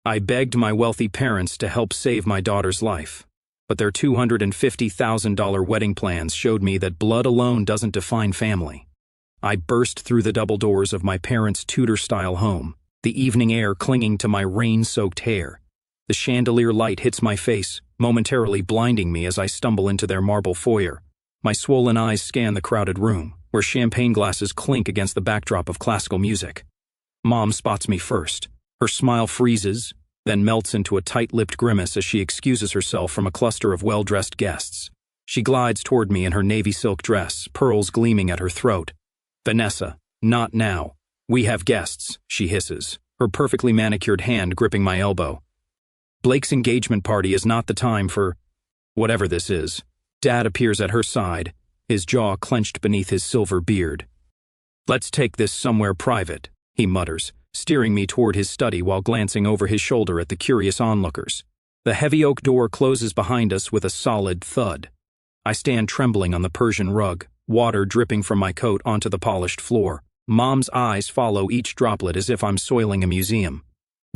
I begged my wealthy parents to help save my daughter's life, but their $250,000 wedding plans showed me that blood alone doesn't define family. I burst through the double doors of my parents' Tudor-style home, the evening air clinging to my rain-soaked hair. The chandelier light hits my face, momentarily blinding me as I stumble into their marble foyer. My swollen eyes scan the crowded room, where champagne glasses clink against the backdrop of classical music. Mom spots me first. Her smile freezes, then melts into a tight-lipped grimace as she excuses herself from a cluster of well-dressed guests. She glides toward me in her navy silk dress, pearls gleaming at her throat. "Vanessa, not now. We have guests," she hisses, her perfectly manicured hand gripping my elbow. "Blake's engagement party is not the time for whatever this is." Dad appears at her side, his jaw clenched beneath his silver beard. "Let's take this somewhere private," he mutters, steering me toward his study while glancing over his shoulder at the curious onlookers. The heavy oak door closes behind us with a solid thud. I stand trembling on the Persian rug, water dripping from my coat onto the polished floor. Mom's eyes follow each droplet as if I'm soiling a museum.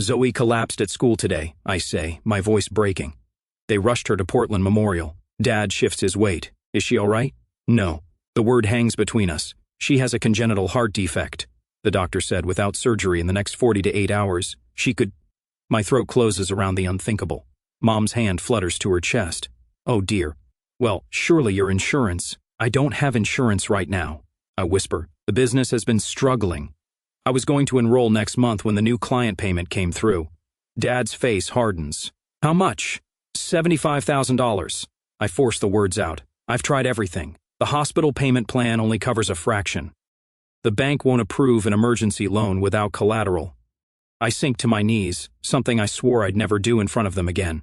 "Zoe collapsed at school today," I say, my voice breaking. "They rushed her to Portland Memorial." Dad shifts his weight. "Is she all right?" "No." The word hangs between us. "She has a congenital heart defect," the doctor said. "Without surgery in the next 40 to 8 hours, she could—" My throat closes around the unthinkable. Mom's hand flutters to her chest. "Oh dear. Well, surely your insurance—" "I don't have insurance right now," I whisper. "The business has been struggling. I was going to enroll next month when the new client payment came through." Dad's face hardens. "How much?" $75,000. I force the words out. "I've tried everything. The hospital payment plan only covers a fraction. The bank won't approve an emergency loan without collateral." I sink to my knees, something I swore I'd never do in front of them again.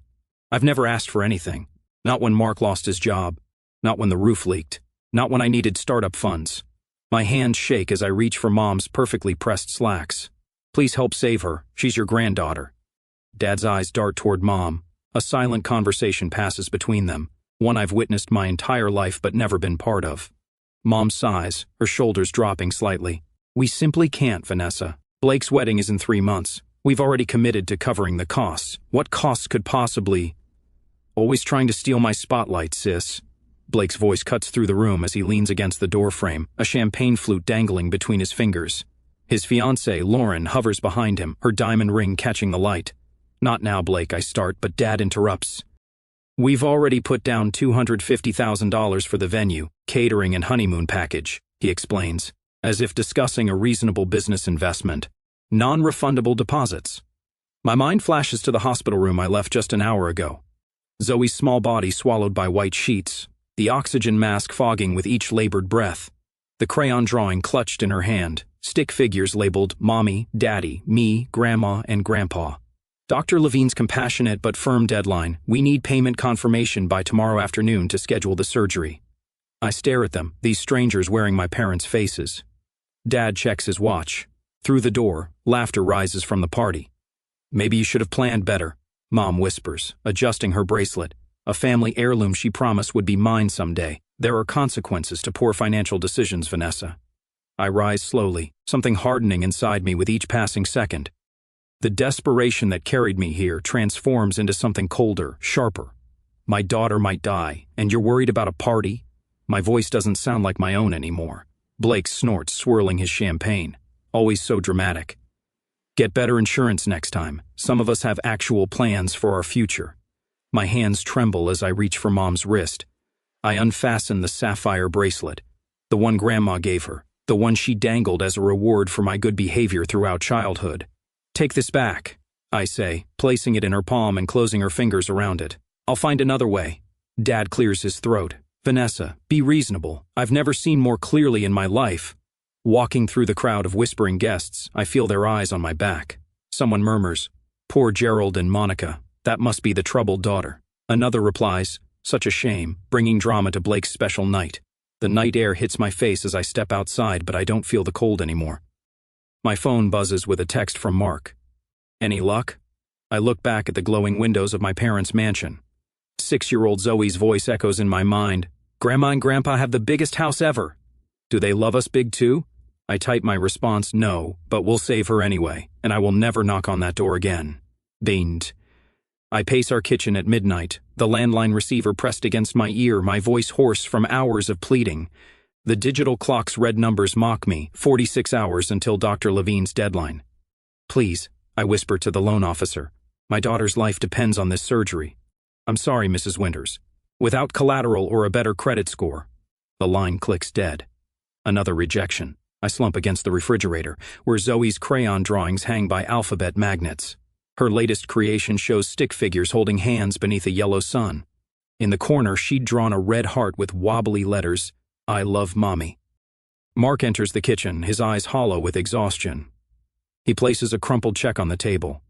I've never asked for anything. Not when Mark lost his job. Not when the roof leaked. Not when I needed startup funds. My hands shake as I reach for Mom's perfectly pressed slacks. "Please help save her. She's your granddaughter." Dad's eyes dart toward Mom. A silent conversation passes between them, one I've witnessed my entire life but never been part of. Mom sighs, her shoulders dropping slightly. "We simply can't, Vanessa. Blake's wedding is in 3 months. We've already committed to covering the costs. What costs could possibly—" "Always trying to steal my spotlight, sis." Blake's voice cuts through the room as he leans against the doorframe, a champagne flute dangling between his fingers. His fiancée, Lauren, hovers behind him, her diamond ring catching the light. "Not now, Blake," I start, but Dad interrupts. "We've already put down $250,000 for the venue, catering and honeymoon package," he explains, as if discussing a reasonable business investment. "Non-refundable deposits." My mind flashes to the hospital room I left just an hour ago. Zoe's small body swallowed by white sheets, the oxygen mask fogging with each labored breath, the crayon drawing clutched in her hand, stick figures labeled Mommy, Daddy, me, Grandma, and Grandpa. Dr. Levine's compassionate but firm deadline: "We need payment confirmation by tomorrow afternoon to schedule the surgery." I stare at them, these strangers wearing my parents' faces. Dad checks his watch. Through the door, laughter rises from the party. "Maybe you should have planned better," Mom whispers, adjusting her bracelet, a family heirloom she promised would be mine someday. "There are consequences to poor financial decisions, Vanessa." I rise slowly, something hardening inside me with each passing second. The desperation that carried me here transforms into something colder, sharper. "My daughter might die, and you're worried about a party?" My voice doesn't sound like my own anymore. Blake snorts, swirling his champagne. Always so dramatic. "Get better insurance next time. Some of us have actual plans for our future." My hands tremble as I reach for Mom's wrist. I unfasten the sapphire bracelet, the one Grandma gave her, the one she dangled as a reward for my good behavior throughout childhood. "Take this back," I say, placing it in her palm and closing her fingers around it. "I'll find another way." Dad clears his throat. "Vanessa, be reasonable. I've never seen more clearly in my life." Walking through the crowd of whispering guests, I feel their eyes on my back. Someone murmurs, "Poor Gerald and Monica. That must be the troubled daughter." Another replies, "Such a shame, bringing drama to Blake's special night." The night air hits my face as I step outside, but I don't feel the cold anymore. My phone buzzes with a text from Mark. "Any luck?" I look back at the glowing windows of my parents' mansion. 6-year-old Zoe's voice echoes in my mind. "Grandma and Grandpa have the biggest house ever. Do they love us big too?" I type my response, "No, but we'll save her anyway, and I will never knock on that door again." Beamed. I pace our kitchen at midnight, the landline receiver pressed against my ear, my voice hoarse from hours of pleading. The digital clock's red numbers mock me, 46 hours until Dr. Levine's deadline. Please, I whisper to the loan officer. My daughter's life depends on this surgery. I'm sorry, Mrs. Winters. Without collateral or a better credit score. The line clicks dead. Another rejection. I slump against the refrigerator, where Zoe's crayon drawings hang by alphabet magnets. Her latest creation shows stick figures holding hands beneath a yellow sun. In the corner, she'd drawn a red heart with wobbly letters, I love Mommy. Mark enters the kitchen, his eyes hollow with exhaustion. He places a crumpled check on the table.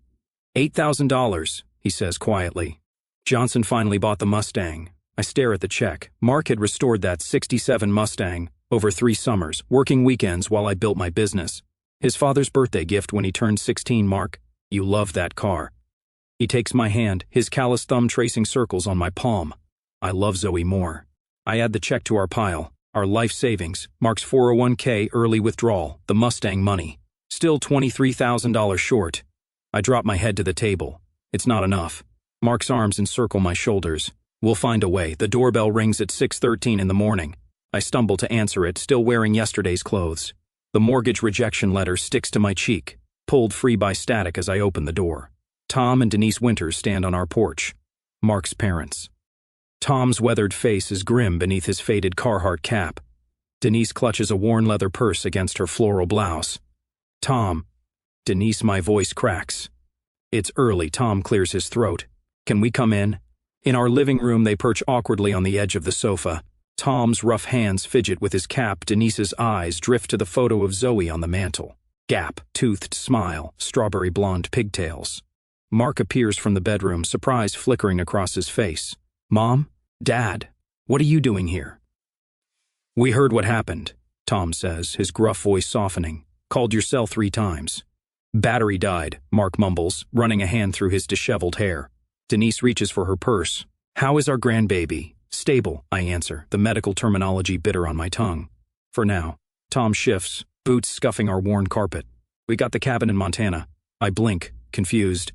$8,000, he says quietly. Johnson finally bought the Mustang. I stare at the check. Mark had restored that '67 Mustang over 3 summers, working weekends while I built my business. His father's birthday gift when he turned 16, Mark. You love that car. He takes my hand, his callous thumb tracing circles on my palm. I love Zoe more. I add the check to our pile. Our life savings, Mark's 401k early withdrawal, the Mustang money. Still $23,000 short. I drop my head to the table. It's not enough. Mark's arms encircle my shoulders. We'll find a way. The doorbell rings at 6:13 in the morning. I stumble to answer it, still wearing yesterday's clothes. The mortgage rejection letter sticks to my cheek, pulled free by static as I open the door. Tom and Denise Winters stand on our porch. Mark's parents. Tom's weathered face is grim beneath his faded Carhartt cap. Denise clutches a worn leather purse against her floral blouse. Tom. Denise, my voice cracks. It's early. Tom clears his throat. Can we come in? In our living room, they perch awkwardly on the edge of the sofa. Tom's rough hands fidget with his cap. Denise's eyes drift to the photo of Zoe on the mantel. Gap, toothed smile, strawberry blonde pigtails. Mark appears from the bedroom, surprise flickering across his face. Mom? Dad? What are you doing here? We heard what happened, Tom says, his gruff voice softening. Called your cell 3 times. Battery died, Mark mumbles, running a hand through his disheveled hair. Denise reaches for her purse. How is our grandbaby? Stable, I answer, the medical terminology bitter on my tongue. For now. Tom shifts, boots scuffing our worn carpet. We got the cabin in Montana. I blink, confused.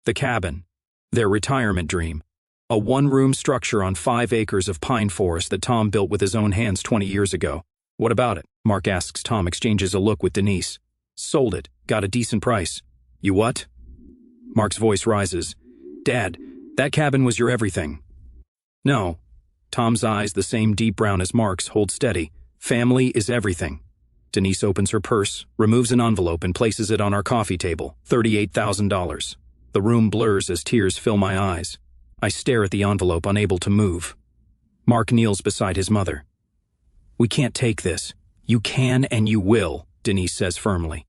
The cabin. Their retirement dream. A 1-room structure on 5 acres of pine forest that Tom built with his own hands 20 years ago. What about it? Mark asks. Tom exchanges a look with Denise. Sold it. Got a decent price. You what? Mark's voice rises. Dad, that cabin was your everything. No. Tom's eyes, the same deep brown as Mark's, hold steady. Family is everything. Denise opens her purse, removes an envelope and places it on our coffee table. $38,000. The room blurs as tears fill my eyes. I stare at the envelope, unable to move. Mark kneels beside his mother. We can't take this. You can and you will, Denise says firmly.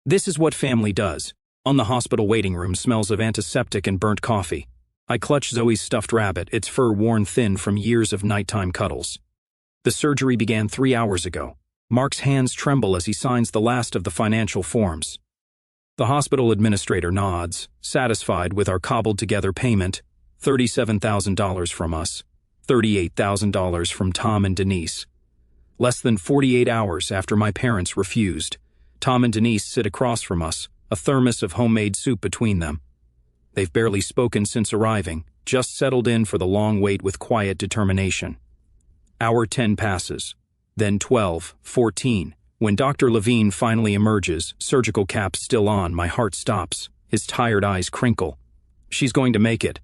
This is what family does. On the hospital waiting room smells of antiseptic and burnt coffee. I clutch Zoe's stuffed rabbit, its fur worn thin from years of nighttime cuddles. The surgery began 3 hours ago. Mark's hands tremble as he signs the last of the financial forms. The hospital administrator nods, satisfied with our cobbled-together payment. $37,000 from us, $38,000 from Tom and Denise. Less than 48 hours after my parents refused, Tom and Denise sit across from us, a thermos of homemade soup between them. They've barely spoken since arriving, just settled in for the long wait with quiet determination. Hour 10 passes, then 12, 14. When Dr. Levine finally emerges, surgical cap still on, my heart stops. His tired eyes crinkle. She's going to make it.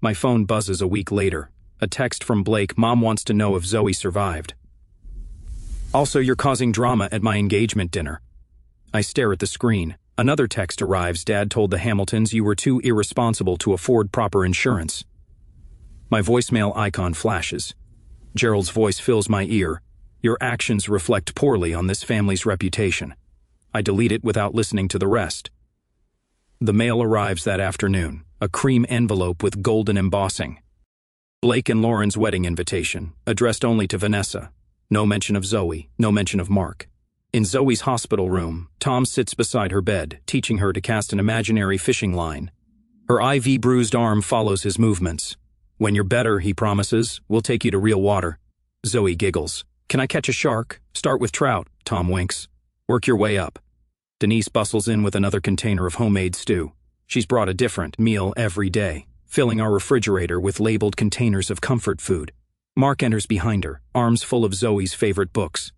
My phone buzzes a week later. A text from Blake. Mom wants to know if Zoe survived. Also, you're causing drama at my engagement dinner. I stare at the screen. Another text arrives. Dad told the Hamiltons you were too irresponsible to afford proper insurance. My voicemail icon flashes. Gerald's voice fills my ear. Your actions reflect poorly on this family's reputation. I delete it without listening to the rest. The mail arrives that afternoon, a cream envelope with golden embossing. Blake and Lauren's wedding invitation, addressed only to Vanessa. No mention of Zoe, no mention of Mark. In Zoe's hospital room, Tom sits beside her bed, teaching her to cast an imaginary fishing line. Her IV-bruised arm follows his movements. When you're better, he promises, we'll take you to real water. Zoe giggles. Can I catch a shark? Start with trout, Tom winks. Work your way up. Denise bustles in with another container of homemade stew. She's brought a different meal every day, filling our refrigerator with labeled containers of comfort food. Mark enters behind her, arms full of Zoe's favorite books.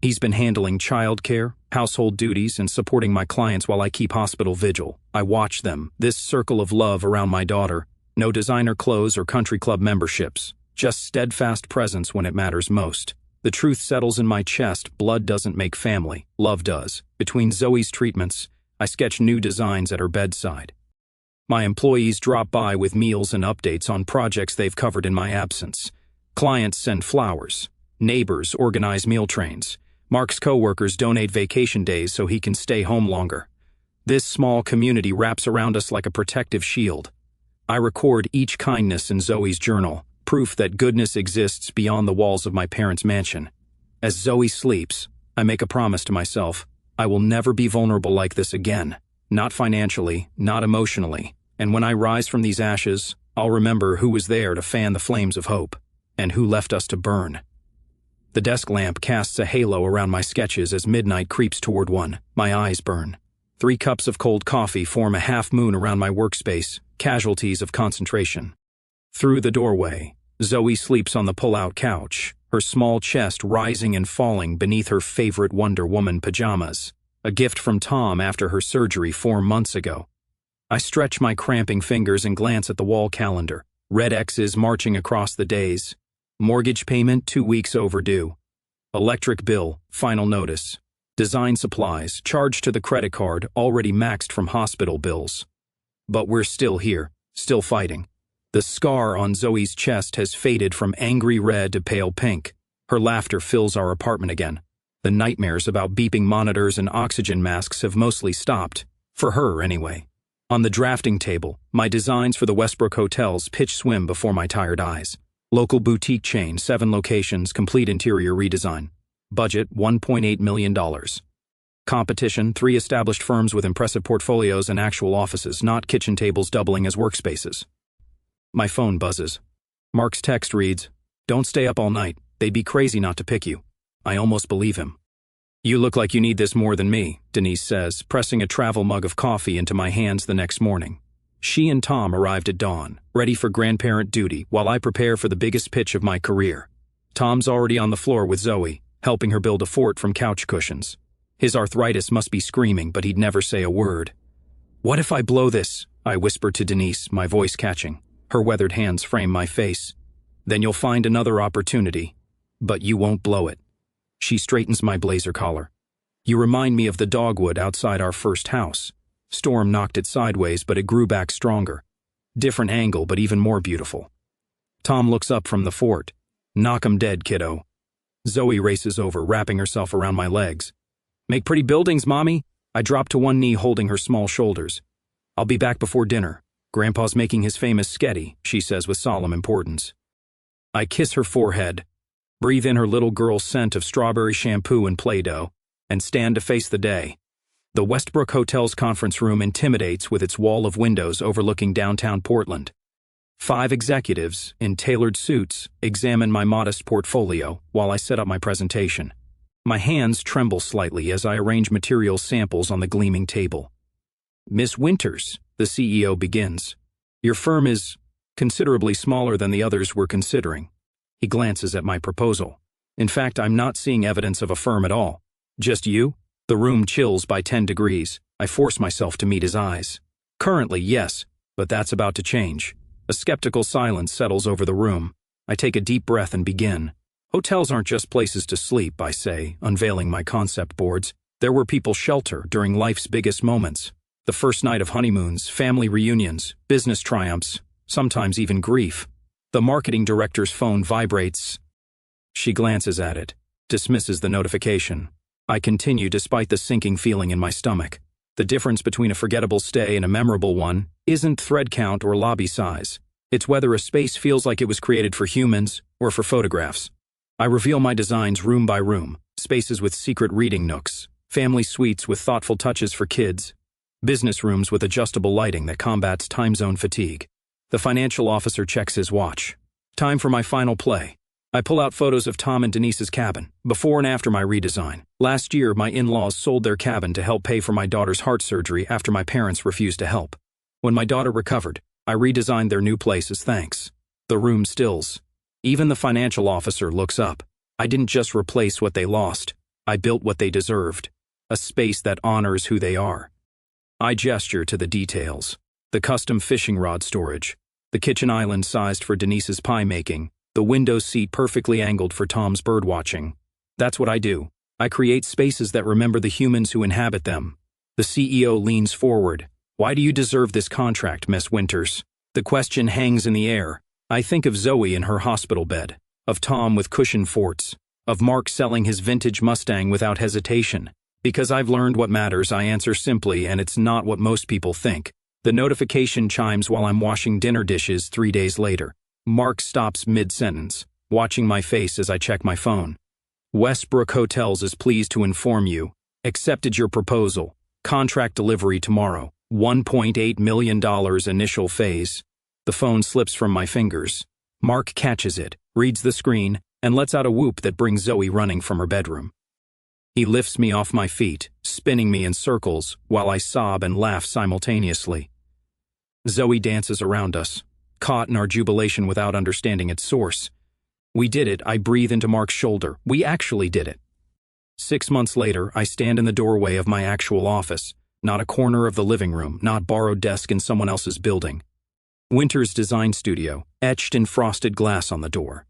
He's been handling childcare, household duties, and supporting my clients while I keep hospital vigil. I watch them, this circle of love around my daughter. No designer clothes or country club memberships, just steadfast presence when it matters most. The truth settles in my chest. Blood doesn't make family, love does. Between Zoe's treatments, I sketch new designs at her bedside. My employees drop by with meals and updates on projects they've covered in my absence. Clients send flowers. Neighbors organize meal trains. Mark's coworkers donate vacation days so he can stay home longer. This small community wraps around us like a protective shield. I record each kindness in Zoe's journal, proof that goodness exists beyond the walls of my parents' mansion. As Zoe sleeps, I make a promise to myself. I will never be vulnerable like this again. Not financially, not emotionally. And when I rise from these ashes, I'll remember who was there to fan the flames of hope, and who left us to burn. The desk lamp casts a halo around my sketches as midnight creeps toward one. My eyes burn. 3 cups of cold coffee form a half moon around my workspace, casualties of concentration. Through the doorway, Zoe sleeps on the pull-out couch, her small chest rising and falling beneath her favorite Wonder Woman pajamas, a gift from Tom after her surgery 4 months ago. I stretch my cramping fingers and glance at the wall calendar, red X's marching across the days. Mortgage payment 2 weeks overdue. Electric bill, final notice. Design supplies, charged to the credit card, already maxed from hospital bills. But we're still here, still fighting. The scar on Zoe's chest has faded from angry red to pale pink. Her laughter fills our apartment again. The nightmares about beeping monitors and oxygen masks have mostly stopped. For her, anyway. On the drafting table, my designs for the Westbrook hotels pitch swim before my tired eyes. Local boutique chain, 7 locations, complete interior redesign. Budget, $1.8 million. Competition, 3 established firms with impressive portfolios and actual offices, not kitchen tables doubling as workspaces. My phone buzzes. Mark's text reads, "Don't stay up all night. They'd be crazy not to pick you." I almost believe him. "You look like you need this more than me," Denise says, pressing a travel mug of coffee into my hands the next morning. She and Tom arrived at dawn, ready for grandparent duty while I prepare for the biggest pitch of my career. Tom's already on the floor with Zoe, helping her build a fort from couch cushions. His arthritis must be screaming, but he'd never say a word. "What if I blow this?" I whisper to Denise, my voice catching. Her weathered hands frame my face. "Then you'll find another opportunity, but you won't blow it." She straightens my blazer collar. "You remind me of the dogwood outside our first house. Storm knocked it sideways, but it grew back stronger. Different angle, but even more beautiful." Tom looks up from the fort. "Knock 'em dead, kiddo." Zoe races over, wrapping herself around my legs. "Make pretty buildings, Mommy." I drop to one knee, holding her small shoulders. "I'll be back before dinner. Grandpa's making his famous sketty," she says with solemn importance. I kiss her forehead, breathe in her little girl scent of strawberry shampoo and Play-Doh, and stand to face the day. The Westbrook Hotel's conference room intimidates with its wall of windows overlooking downtown Portland. 5 executives, in tailored suits, examine my modest portfolio while I set up my presentation. My hands tremble slightly as I arrange material samples on the gleaming table. "Miss Winters," the CEO begins, "your firm is considerably smaller than the others we're considering." He glances at my proposal. "In fact, I'm not seeing evidence of a firm at all. Just you?" The room chills by 10 degrees. I force myself to meet his eyes. "Currently, yes, but that's about to change." A skeptical silence settles over the room. I take a deep breath and begin. "Hotels aren't just places to sleep," I say, unveiling my concept boards. "They're where people shelter during life's biggest moments. The first night of honeymoons, family reunions, business triumphs, sometimes even grief." The marketing director's phone vibrates. She glances at it, dismisses the notification. I continue despite the sinking feeling in my stomach. The difference between a forgettable stay and a memorable one isn't thread count or lobby size. It's whether a space feels like it was created for humans or for photographs. I reveal my designs room by room, spaces with secret reading nooks, family suites with thoughtful touches for kids, business rooms with adjustable lighting that combats time zone fatigue. The financial officer checks his watch. Time for my final play. I pull out photos of Tom and Denise's cabin, before and after my redesign. Last year, my in-laws sold their cabin to help pay for my daughter's heart surgery after my parents refused to help. When my daughter recovered, I redesigned their new place as thanks. The room stills. Even the financial officer looks up. I didn't just replace what they lost. I built what they deserved. A space that honors who they are. I gesture to the details. The custom fishing rod storage. The kitchen island sized for Denise's pie making. The window seat perfectly angled for Tom's bird watching. That's what I do. I create spaces that remember the humans who inhabit them. The CEO leans forward. Why do you deserve this contract, Miss Winters? The question hangs in the air. I think of Zoe in her hospital bed, of Tom with cushioned forts, of Mark selling his vintage Mustang without hesitation. Because I've learned what matters, I answer simply, and it's not what most people think. The notification chimes while I'm washing dinner dishes 3 days later. Mark stops mid-sentence, watching my face as I check my phone. Westbrook Hotels is pleased to inform you. Accepted your proposal. Contract delivery tomorrow. $1.8 million initial phase. The phone slips from my fingers. Mark catches it, reads the screen, and lets out a whoop that brings Zoe running from her bedroom. He lifts me off my feet, spinning me in circles, while I sob and laugh simultaneously. Zoe dances around us, caught in our jubilation without understanding its source. We did it, I breathe into Mark's shoulder. We actually did it. 6 months later, I stand in the doorway of my actual office, not a corner of the living room, not borrowed desk in someone else's building. Winter's Design Studio, etched in frosted glass on the door.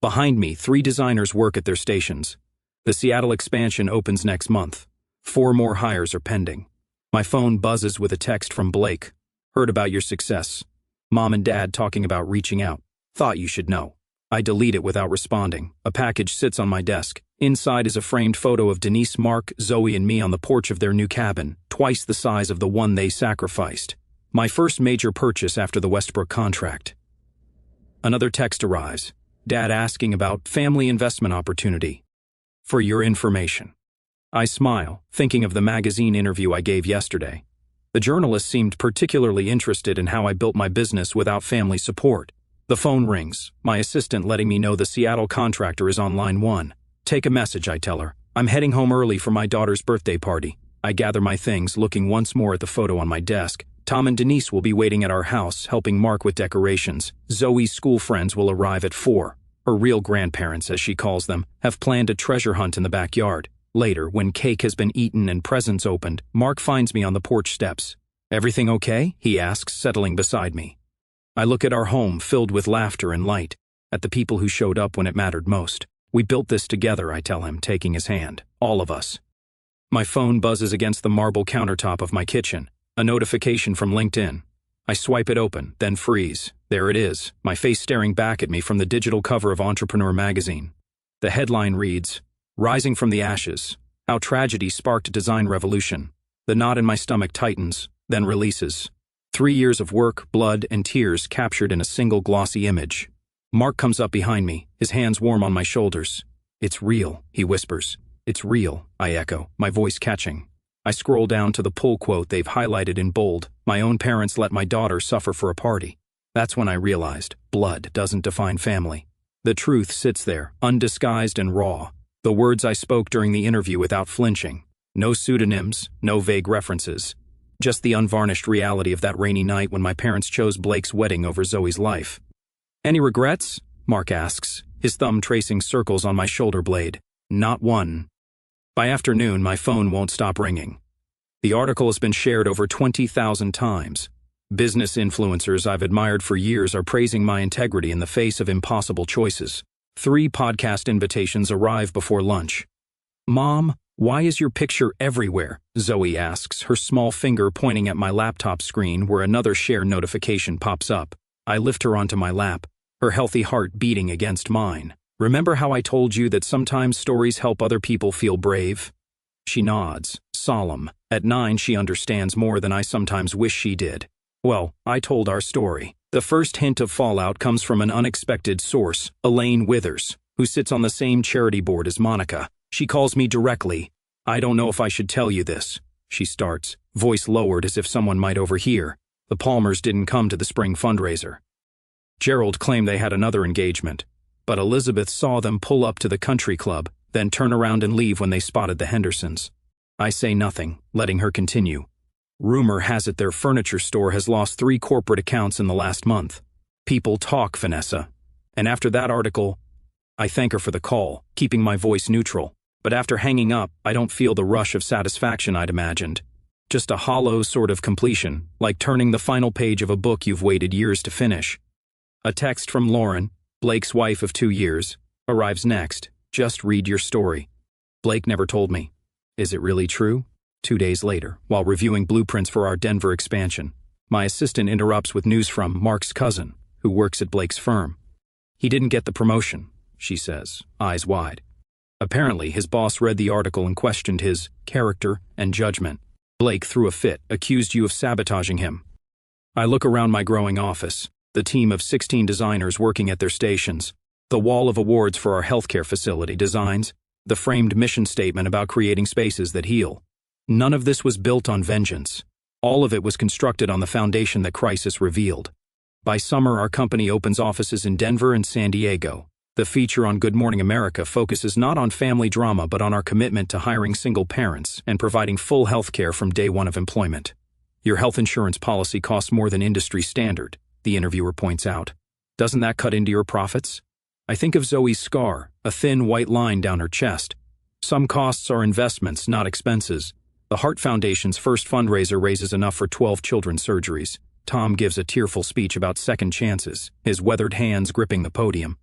Behind me, 3 designers work at their stations. The Seattle expansion opens next month. 4 more hires are pending. My phone buzzes with a text from Blake. Heard about your success. Mom and Dad talking about reaching out. Thought you should know. I delete it without responding. A package sits on my desk. Inside is a framed photo of Denise, Mark, Zoe, and me on the porch of their new cabin, twice the size of the one they sacrificed. My first major purchase after the Westbrook contract. Another text arrives. Dad asking about family investment opportunity. For your information. I smile, thinking of the magazine interview I gave yesterday. The journalist seemed particularly interested in how I built my business without family support. The phone rings, my assistant letting me know the Seattle contractor is on line 1. Take a message, I tell her. I'm heading home early for my daughter's birthday party. I gather my things, looking once more at the photo on my desk. Tom and Denise will be waiting at our house, helping Mark with decorations. Zoe's school friends will arrive at 4. Her real grandparents, as she calls them, have planned a treasure hunt in the backyard. Later, when cake has been eaten and presents opened, Mark finds me on the porch steps. Everything okay? He asks, settling beside me. I look at our home filled with laughter and light, at the people who showed up when it mattered most. We built this together, I tell him, taking his hand. All of us. My phone buzzes against the marble countertop of my kitchen. A notification from LinkedIn. I swipe it open, then freeze. There it is, my face staring back at me from the digital cover of Entrepreneur magazine. The headline reads, Rising from the Ashes, How Tragedy Sparked a Design Revolution. The knot in my stomach tightens, then releases. 3 years of work, blood, and tears captured in a single glossy image. Mark comes up behind me, his hands warm on my shoulders. It's real, he whispers. It's real, I echo, my voice catching. I scroll down to the pull quote they've highlighted in bold. My own parents let my daughter suffer for a party. That's when I realized blood doesn't define family. The truth sits there, undisguised and raw. The words I spoke during the interview without flinching. No pseudonyms, no vague references. Just the unvarnished reality of that rainy night when my parents chose Blake's wedding over Zoe's life. Any regrets? Mark asks, his thumb tracing circles on my shoulder blade. Not one. By afternoon, my phone won't stop ringing. The article has been shared over 20,000 times. Business influencers I've admired for years are praising my integrity in the face of impossible choices. 3 podcast invitations arrive before lunch. Mom, why is your picture everywhere? Zoe asks, her small finger pointing at my laptop screen where another share notification pops up. I lift her onto my lap, her healthy heart beating against mine. Remember how I told you that sometimes stories help other people feel brave? She nods, solemn. At 9, she understands more than I sometimes wish she did. Well, I told our story. The first hint of fallout comes from an unexpected source, Elaine Withers, who sits on the same charity board as Monica. She calls me directly. I don't know if I should tell you this, she starts, voice lowered as if someone might overhear. The Palmers didn't come to the spring fundraiser. Gerald claimed they had another engagement, but Elizabeth saw them pull up to the country club, then turn around and leave when they spotted the Hendersons. I say nothing, letting her continue. Rumor has it their furniture store has lost 3 corporate accounts in the last month. People talk, Vanessa. And after that article, I thank her for the call, keeping my voice neutral. But after hanging up, I don't feel the rush of satisfaction I'd imagined. Just a hollow sort of completion, like turning the final page of a book you've waited years to finish. A text from Lauren, Blake's wife of 2 years, arrives next. Just read your story. Blake never told me. Is it really true? 2 days later, while reviewing blueprints for our Denver expansion, my assistant interrupts with news from Mark's cousin, who works at Blake's firm. He didn't get the promotion, she says, eyes wide. Apparently, his boss read the article and questioned his character and judgment. Blake threw a fit, accused you of sabotaging him. I look around my growing office, the team of 16 designers working at their stations, the wall of awards for our healthcare facility designs, the framed mission statement about creating spaces that heal. None of this was built on vengeance. All of it was constructed on the foundation that crisis revealed. By summer, our company opens offices in Denver and San Diego. The feature on Good Morning America focuses not on family drama but on our commitment to hiring single parents and providing full health care from day one of employment. Your health insurance policy costs more than industry standard, the interviewer points out. Doesn't that cut into your profits? I think of Zoe's scar, a thin white line down her chest. Some costs are investments, not expenses. The Heart Foundation's first fundraiser raises enough for 12 children's surgeries. Tom gives a tearful speech about second chances, his weathered hands gripping the podium.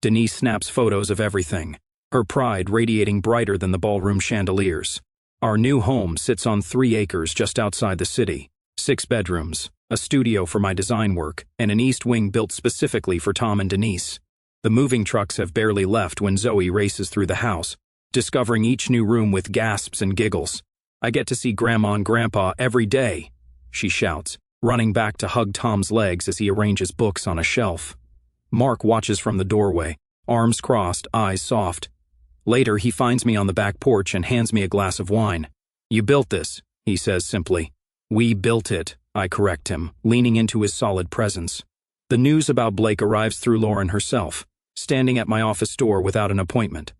Denise snaps photos of everything, her pride radiating brighter than the ballroom chandeliers. Our new home sits on 3 acres just outside the city, 6 bedrooms, a studio for my design work, and an east wing built specifically for Tom and Denise. The moving trucks have barely left when Zoe races through the house, discovering each new room with gasps and giggles. I get to see Grandma and Grandpa every day, she shouts, running back to hug Tom's legs as he arranges books on a shelf. Mark watches from the doorway, arms crossed, eyes soft. Later, he finds me on the back porch and hands me a glass of wine. You built this, he says simply. We built it, I correct him, leaning into his solid presence. The news about Blake arrives through Lauren herself, standing at my office door without an appointment.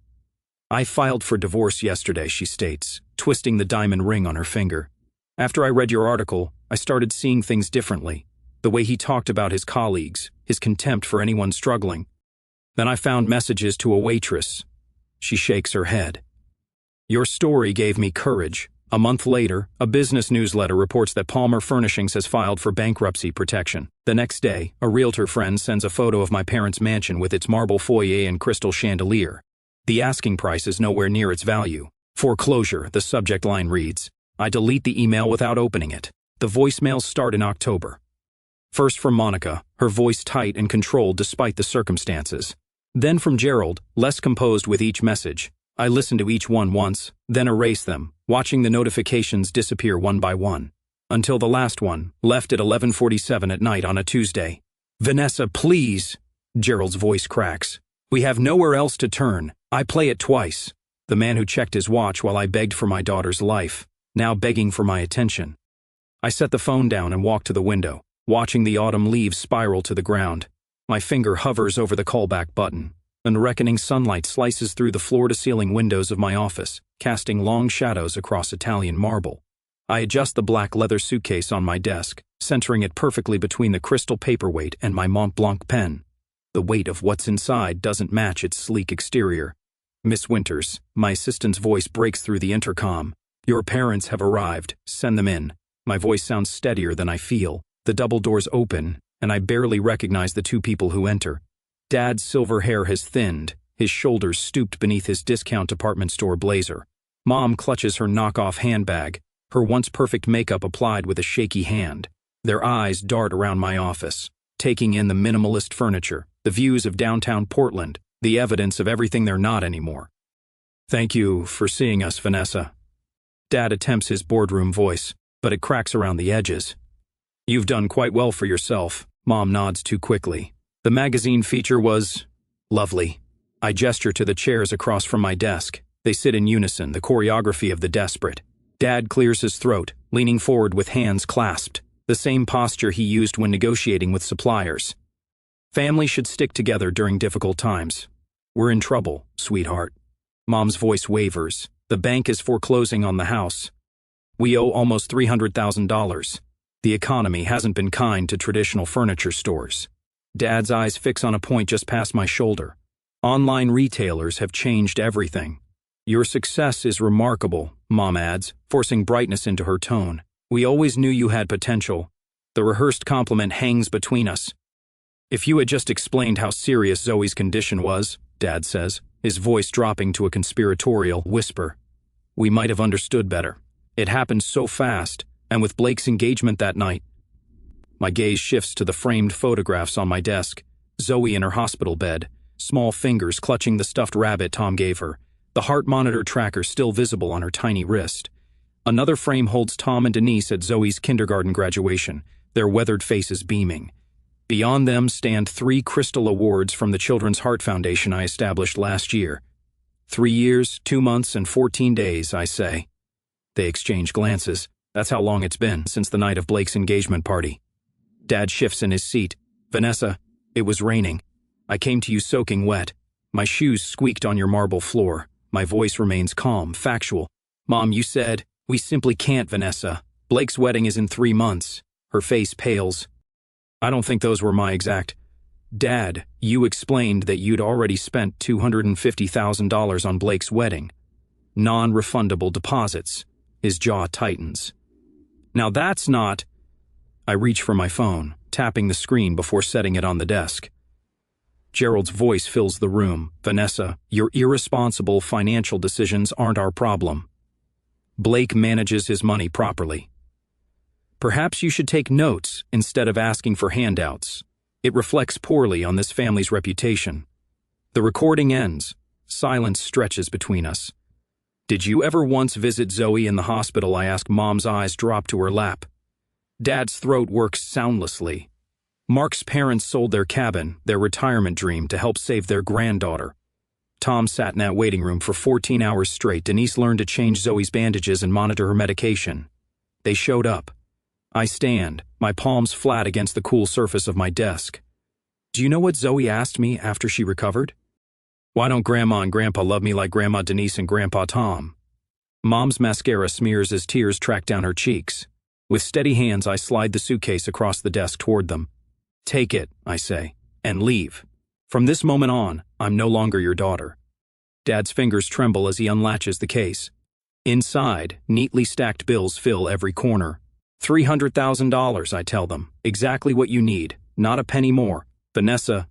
I filed for divorce yesterday, she states, twisting the diamond ring on her finger. After I read your article, I started seeing things differently. The way he talked about his colleagues, his contempt for anyone struggling. Then I found messages to a waitress. She shakes her head. Your story gave me courage. A month later, a business newsletter reports that Palmer Furnishings has filed for bankruptcy protection. The next day, a realtor friend sends a photo of my parents' mansion with its marble foyer and crystal chandelier. The asking price is nowhere near its value. Foreclosure, the subject line reads. I delete the email without opening it. The voicemails start in October. First from Monica, her voice tight and controlled despite the circumstances. Then from Gerald, less composed with each message. I listen to each one once, then erase them, watching the notifications disappear one by one. Until the last one, left at 11:47 at night on a Tuesday. Vanessa, please, Gerald's voice cracks. We have nowhere else to turn. I play it twice. The man who checked his watch while I begged for my daughter's life, now begging for my attention. I set the phone down and walk to the window, watching the autumn leaves spiral to the ground. My finger hovers over the callback button. Unreckoning sunlight slices through the floor-to-ceiling windows of my office, casting long shadows across Italian marble. I adjust the black leather suitcase on my desk, centering it perfectly between the crystal paperweight and my Mont Blanc pen. The weight of what's inside doesn't match its sleek exterior. Miss Winters, my assistant's voice breaks through the intercom. Your parents have arrived. Send them in. My voice sounds steadier than I feel. The double doors open, and I barely recognize the 2 people who enter. Dad's silver hair has thinned, his shoulders stooped beneath his discount department store blazer. Mom clutches her knockoff handbag, her once perfect makeup applied with a shaky hand. Their eyes dart around my office, taking in the minimalist furniture, the views of downtown Portland, the evidence of everything they're not anymore. Thank you for seeing us, Vanessa. Dad attempts his boardroom voice, but it cracks around the edges. You've done quite well for yourself. Mom nods too quickly. The magazine feature was lovely. I gesture to the chairs across from my desk. They sit in unison, the choreography of the desperate. Dad clears his throat, leaning forward with hands clasped, the same posture he used when negotiating with suppliers. Family should stick together during difficult times. We're in trouble, sweetheart. Mom's voice wavers. The bank is foreclosing on the house. We owe almost $300,000. The economy hasn't been kind to traditional furniture stores. Dad's eyes fix on a point just past my shoulder. Online retailers have changed everything. Your success is remarkable, Mom adds, forcing brightness into her tone. We always knew you had potential. The rehearsed compliment hangs between us. If you had just explained how serious Zoe's condition was, Dad says, his voice dropping to a conspiratorial whisper, we might have understood better. It happened so fast, and with Blake's engagement that night. My gaze shifts to the framed photographs on my desk. Zoe in her hospital bed, small fingers clutching the stuffed rabbit Tom gave her, the heart monitor tracker still visible on her tiny wrist. Another frame holds Tom and Denise at Zoe's kindergarten graduation, their weathered faces beaming. Beyond them stand 3 crystal awards from the Children's Heart Foundation I established last year. 3 years, 2 months, and 14 days, I say. They exchange glances. That's how long it's been since the night of Blake's engagement party. Dad shifts in his seat. Vanessa, it was raining. I came to you soaking wet. My shoes squeaked on your marble floor. My voice remains calm, factual. Mom, you said, we simply can't, Vanessa. Blake's wedding is in 3 months. Her face pales. I don't think those were my exact. Dad, you explained that you'd already spent $250,000 on Blake's wedding. Non-refundable deposits. His jaw tightens. Now that's not... I reach for my phone, tapping the screen before setting it on the desk. Gerald's voice fills the room. Vanessa, your irresponsible financial decisions aren't our problem. Blake manages his money properly. Perhaps you should take notes instead of asking for handouts. It reflects poorly on this family's reputation. The recording ends. Silence stretches between us. Did you ever once visit Zoe in the hospital? I ask. Mom's eyes drop to her lap. Dad's throat works soundlessly. Mark's parents sold their cabin, their retirement dream, to help save their granddaughter. Tom sat in that waiting room for 14 hours straight. Denise learned to change Zoe's bandages and monitor her medication. They showed up. I stand, my palms flat against the cool surface of my desk. Do you know what Zoe asked me after she recovered? Why don't Grandma and Grandpa love me like Grandma Denise and Grandpa Tom? Mom's mascara smears as tears track down her cheeks. With steady hands, I slide the suitcase across the desk toward them. Take it, I say, and leave. From this moment on, I'm no longer your daughter. Dad's fingers tremble as he unlatches the case. Inside, neatly stacked bills fill every corner. $300,000, I tell them. Exactly what you need, not a penny more. Vanessa.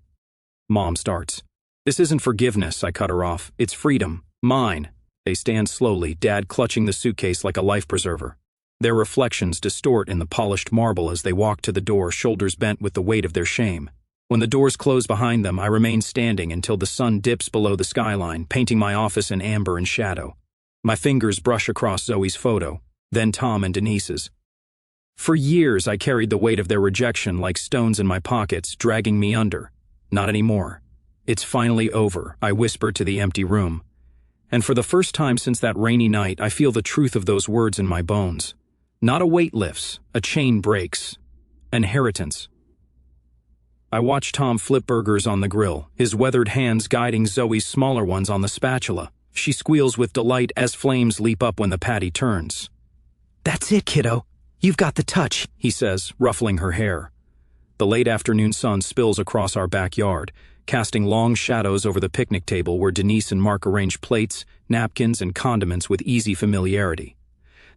Mom starts. This isn't forgiveness, I cut her off. It's freedom. Mine. They stand slowly, Dad clutching the suitcase like a life preserver. Their reflections distort in the polished marble as they walk to the door, shoulders bent with the weight of their shame. When the doors close behind them, I remain standing until the sun dips below the skyline, painting my office in amber and shadow. My fingers brush across Zoe's photo, then Tom and Denise's. For years, I carried the weight of their rejection like stones in my pockets, dragging me under. Not anymore. It's finally over, I whisper to the empty room. And for the first time since that rainy night, I feel the truth of those words in my bones. Not a weight lifts, a chain breaks. Inheritance. I watch Tom flip burgers on the grill, his weathered hands guiding Zoe's smaller ones on the spatula. She squeals with delight as flames leap up when the patty turns. That's it, kiddo. You've got the touch, he says, ruffling her hair. The late afternoon sun spills across our backyard, casting long shadows over the picnic table where Denise and Mark arrange plates, napkins, and condiments with easy familiarity.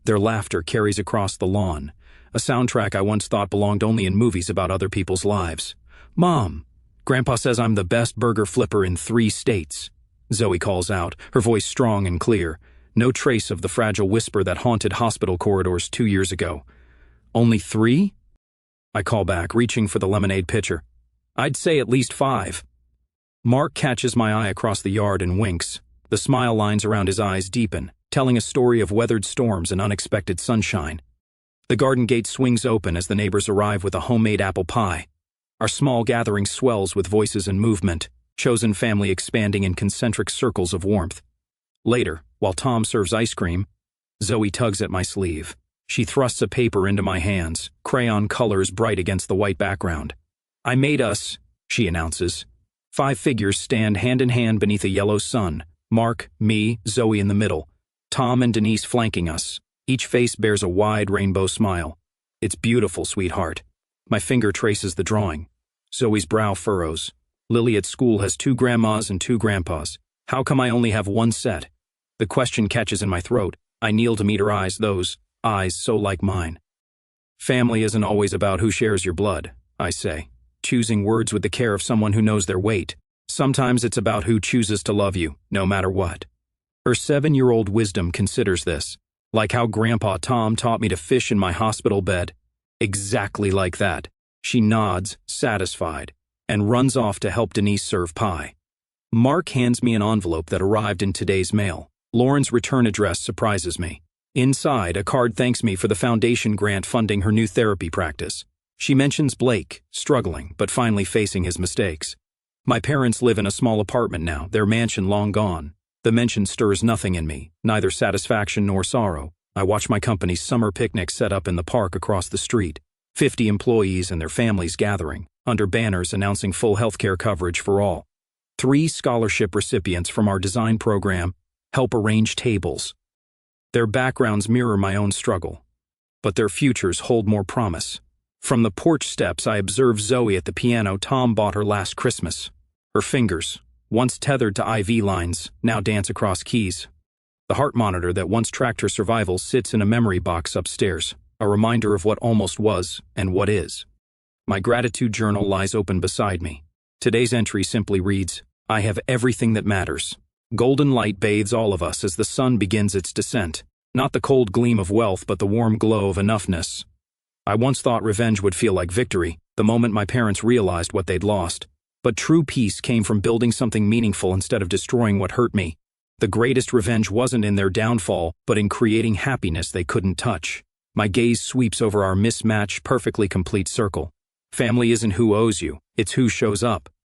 Their laughter carries across the lawn, a soundtrack I once thought belonged only in movies about other people's lives. Mom, Grandpa says I'm the best burger flipper in 3 states. Zoe calls out, her voice strong and clear, no trace of the fragile whisper that haunted hospital corridors 2 years ago. Only 3? I call back, reaching for the lemonade pitcher. I'd say at least 5. Mark catches my eye across the yard and winks. The smile lines around his eyes deepen, telling a story of weathered storms and unexpected sunshine. The garden gate swings open as the neighbors arrive with a homemade apple pie. Our small gathering swells with voices and movement, chosen family expanding in concentric circles of warmth. Later, while Tom serves ice cream, Zoe tugs at my sleeve. She thrusts a paper into my hands, crayon colors bright against the white background. I made us, she announces. 5 figures stand hand in hand beneath a yellow sun. Mark, me, Zoe in the middle. Tom and Denise flanking us. Each face bears a wide rainbow smile. It's beautiful, sweetheart. My finger traces the drawing. Zoe's brow furrows. Lily at school has 2 grandmas and 2 grandpas. How come I only have 1 set? The question catches in my throat. I kneel to meet her eyes, those eyes so like mine. Family isn't always about who shares your blood, I say, choosing words with the care of someone who knows their weight. Sometimes it's about who chooses to love you, no matter what. Her 7-year-old wisdom considers this, like how Grandpa Tom taught me to fish in my hospital bed. Exactly like that. She nods, satisfied, and runs off to help Denise serve pie. Mark hands me an envelope that arrived in today's mail. Lauren's return address surprises me. Inside, a card thanks me for the foundation grant funding her new therapy practice. She mentions Blake, struggling, but finally facing his mistakes. My parents live in a small apartment now, their mansion long gone. The mention stirs nothing in me, neither satisfaction nor sorrow. I watch my company's summer picnic set up in the park across the street. 50 employees and their families gathering, under banners announcing full healthcare coverage for all. 3 scholarship recipients from our design program help arrange tables. Their backgrounds mirror my own struggle, but their futures hold more promise. From the porch steps, I observe Zoe at the piano Tom bought her last Christmas. Her fingers, once tethered to IV lines, now dance across keys. The heart monitor that once tracked her survival sits in a memory box upstairs, a reminder of what almost was and what is. My gratitude journal lies open beside me. Today's entry simply reads, I have everything that matters. Golden light bathes all of us as the sun begins its descent. Not the cold gleam of wealth, but the warm glow of enoughness. I once thought revenge would feel like victory, the moment my parents realized what they'd lost. But true peace came from building something meaningful instead of destroying what hurt me. The greatest revenge wasn't in their downfall, but in creating happiness they couldn't touch. My gaze sweeps over our mismatched, perfectly complete circle. Family isn't who owes you, it's who shows up.